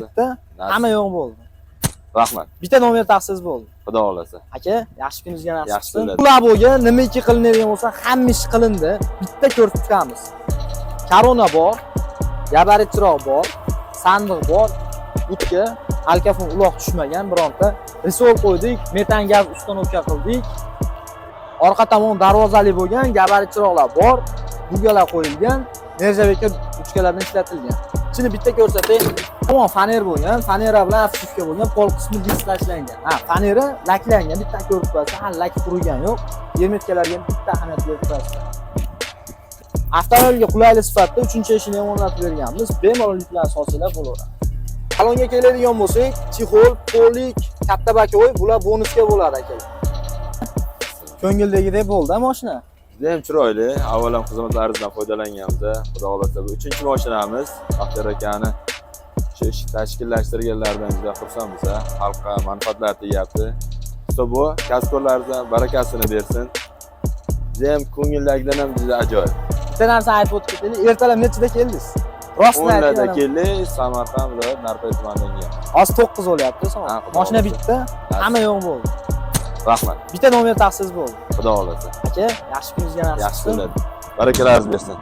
bitta, hamma yo'q bo'ldi. Rahmat. Bitta nomer taqsiz bo'ldi. Xudo xolasa. Aka, yaxshi kuningizga nasib Yaxshi qilsin. kunlar. Kulaboga nimaki qilinadigan bo'lsa, hamma ish qilindi. Bitta ko'rib chiqamiz. Korona bor, gabarit chiroq bor, sandiq bor, butka, alkafon uloq tushmagan bironta. Risol qo'ydik, metan gaz ustanovka qildik. Orqa tomon darvozali bo'lgan gabarit chiroqlar bor, bugalar qo'yilgan, nerjaveka uchkalardan ishlatilgan. Ichini bitta ko'rsatay. Tomon faner bo'lgan, fanera bilan afsuska bo'lgan, pol qismi disk tashlangan. Ha, fanera laklangan, bitta ko'rib qo'ysa, hali lak qurigan yo'q. Yermetkalarga bitta ahamiyat berib qo'yasiz. Avtomobilga qulaylik sifatida 3-eshikni ham o'rnatib berganmiz. Bemalol yuklanib solsanglar bo'laveradi. Salonga keladigan bo'lsak, chexol, polik, katta bakovoy bular bonusga bo'ladi akalar. Ko'ngildagidek bo'ldi mashina. Juda ham chiroyli. Avvalam xizmatlaringizdan foydalanganmiz. Xudo xolasa bu 3-chi mashinamiz. Baxtiyor akani shu ish tashkillashtirganlaridan juda xursandmiz. Xalqqa manfaatlar tegyapti. Bu kasbkorlaringizga barakasini bersin. Juda ham ko'ngildagidan ham juda ajoyib. Bitta narsa aytib o'tib ketaylik. Ertalab nechida keldingiz? Rostini ayting. 10 da keldik, Samarqand viloyat Narpay tumanidan keldik. Hozir 9 bo'lyapti. Mashina bitta, hamma yo'q bo'ldi. Rahmat. Bitta nomer taqsiz bo'ldi. Xudo xolasa. Aka, yaxshi kuningizga nasib qilsin. Yaxshi kunlar. Barakalaringiz bersin.